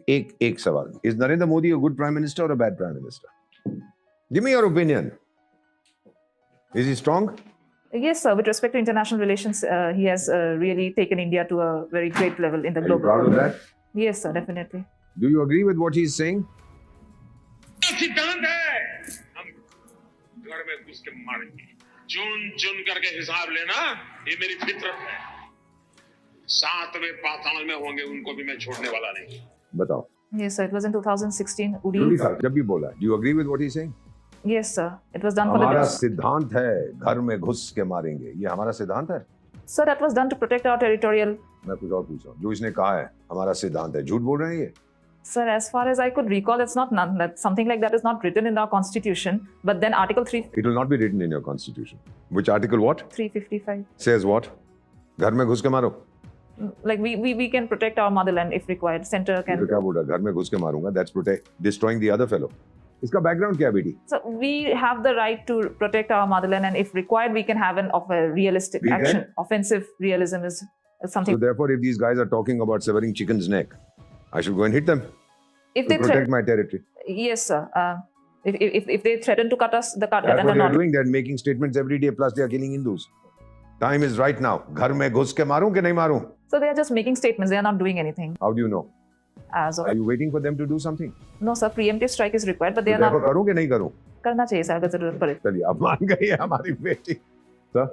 एक सवाल, is Narendra Modi a good prime minister or a bad prime minister? Give me your opinion. Is he strong? Yes, sir. With respect to international relations, he has really taken India to a very great level in the Are you global. proud of that? Yes, sir. Definitely. Do you agree with what he's saying? सिद्धांत है हम घर में घुस के मारेंगे चुन चुन करके हिसाब लेना ये मेरी फितरत है सातवें पाताल में होंगे उनको भी मैं छोड़ने वाला नहीं बताओ. Yes, sir. It was in 2016. जल्दी Uri. साहब, जब भी बोला. Do you agree with what he's saying? Yes, sir. It was done for हमारा the. सिद्धांत है घर में घुस के मारेंगे. ये हमारा सिद्धांत है. Sir, that was done to protect our territorial. मैं कुछ और पूछ रहा हूँ. जो इसने कहा है हमारा सिद्धांत है, झूठ बोल रहे हैं ये? Sir, as far as I could recall, it's not none, that something like that is not written in our constitution. But then Article It will not be written in your constitution. Which article what? 355. Says what? घर में घुस के मारो. Like we can protect our motherland if required. Center तो can. क्या बोल रहा है? घर में घुस के मारूंगा. That's protect destroying the other fellow. इसका background क्या है बेटी? So we have the right to protect our motherland, and if required, we can have an of a realistic We can? action. Offensive realism is something. So therefore, if these guys are talking about severing chicken's neck, I should go and hit them If to they protect threaten, my territory. yes, sir. If they threaten to cut us, the cut, That's and what they are not. doing. They are making statements every day. Plus, they are killing Hindus. Time is right now. घर में घुस के मारूं कि नहीं मारूं? So they are just making statements. They are not doing anything How do you know? as of. Are you waiting for them to do something? No, sir. Preemptive strike is required, but they तो are देखो not. करूं कि नहीं करूं? करना चाहिए sir अगर जरूरत पड़े. चलिए अब मान गई है हमारी बेटी. Sir?